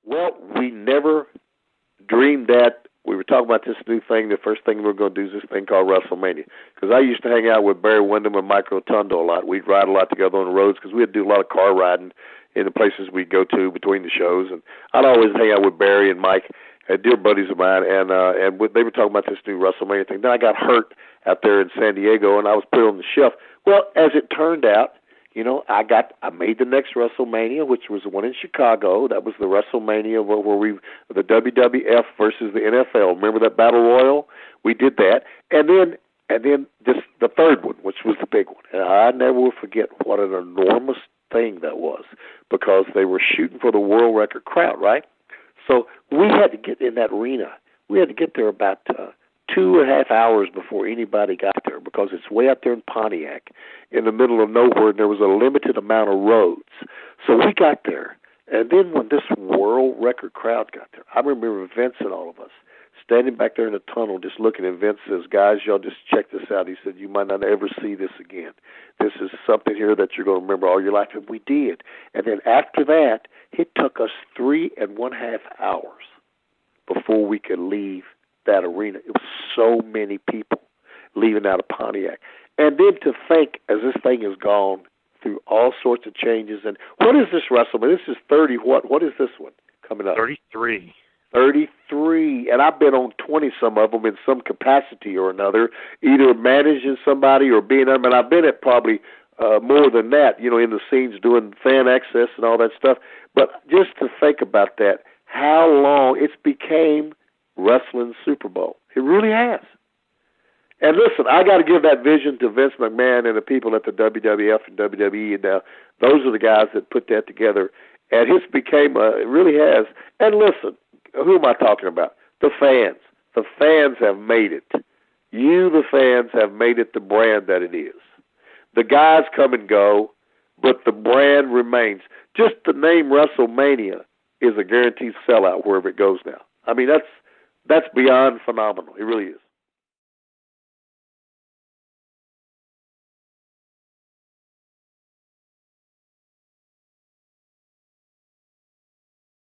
Well, we never dreamed that. We were talking about this new thing. The first thing we were going to do is this thing called WrestleMania. Because I used to hang out with Barry Windham and Mike Rotundo a lot. We'd ride a lot together on the roads because we had to do a lot of car riding in the places we'd go to between the shows. And I'd always hang out with Barry and Mike, dear buddies of mine. And they were talking about this new WrestleMania thing. Then I got hurt out there in San Diego, and I was put on the shelf. Well, as it turned out, I made the next WrestleMania, which was the one in Chicago. That was the WrestleMania where the WWF versus the NFL. Remember that Battle Royal? We did that. And then just the third one, which was the big one. And I never will forget what an enormous thing that was, because they were shooting for the world record crowd, right? So we had to get in that arena. We had to get there about 2.5 hours before anybody got there, because it's way out there in Pontiac in the middle of nowhere, and there was a limited amount of roads. So we got there, and then when this world record crowd got there, I remember Vince and all of us standing back there in the tunnel just looking, and Vince says, "Guys, y'all just check this out." He said, "You might not ever see this again. This is something here that you're going to remember all your life." And we did. And then after that, it took us 3.5 hours before we could leave that arena. It was so many people leaving out of Pontiac. And then to think, as this thing has gone through all sorts of changes, and what is this WrestleMania? This is 30 what? What is this one coming up? 33. 33. And I've been on 20-some of them in some capacity or another, either managing somebody or being them. And I've been at probably more than that, in the scenes doing fan access and all that stuff. But just to think about that, how long it's became wrestling Super Bowl. It really has. And listen, I got to give that vision to Vince McMahon and the people at the WWF and WWE. And now those are the guys that put that together. And it became, it really has. And listen, who am I talking about? The fans. The fans have made it. You, the fans, have made it the brand that it is. The guys come and go, but the brand remains. Just the name WrestleMania is a guaranteed sellout wherever it goes now. I mean, that's beyond phenomenal. It really is.